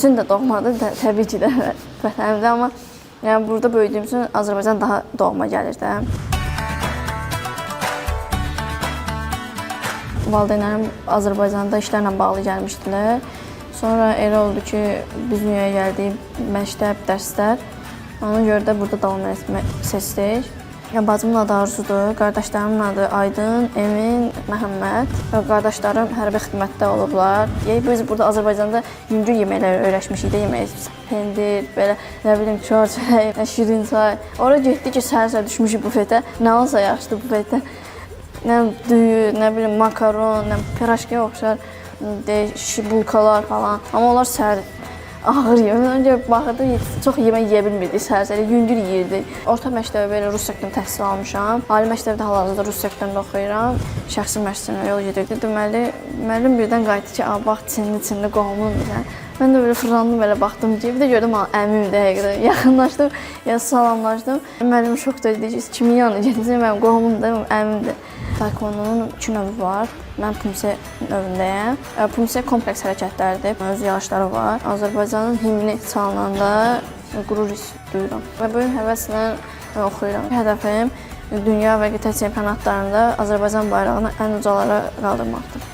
Üçün də doğmadır, təbii ki də vətənimdə, amma yəni burada böyüdüyüm üçün Azərbaycan daha doğma gəlir də. Valideynlərim Azərbaycanda işlərlə bağlı gəlmişdilər. Sonra elə oldu ki, biz dünyaya gəldik, məktəb, dərslər. Ona görə də burada davam etmək seçdik. Bacımın adı Arzudur, qardaşlarımın adı Aydın, Emin, Məhəmməd. Qardaşlarım hərbi xidmətdə olublar. Biz burada Azərbaycanda yüngül yeməkləri öyrəşmişik də, yemək, pendir, belə, nə bilim, çor çörək, şirin çay. Ora getdik ki, səhər-səhər düşmüşük bufetə. Nə olsa yaxşıdır bufetə. Nə düyü, nə bilim, makaron, nə pirajkiyə oxşar, bulkalar falan. Amma onlar səhər ağır yemək. Öncə baxırdı, çox yemək yeyə bilmirdik səhər-səhər, yüngül yeyirdik. Orta məktəbə belə rus sektorunda təhsil almışam. Ali məktəbdə hal-hazırda rus sektorunda oxuyuram. Şəxsi məşqçiyə yol gedirdi. Deməli, müəllim birdən qayıtdı ki, bax, Çinli qohumundur. Mən də belə fırlandım, belə baxdım ki, bir də gördüm əmimdir həqiqətən. Yaxınlaşdım, salamlaşdım. Müəllim şokda idi ki, kimin yanına gedirsən, mənim qohumumdur, əmimdir. Taekwondonun 2 növü var. Mən Pumse növündəyəm. Pumse kompleks hərəkətlərdir. Öz yarışları var. Azərbaycanın himni çalınanda qürur hiss duyuram. Və böyük həvəslə oxuyuram. Hədəfim dünya və qitə çempionatlarında Azərbaycan bayrağını ən ucalara qaldırmaqdır.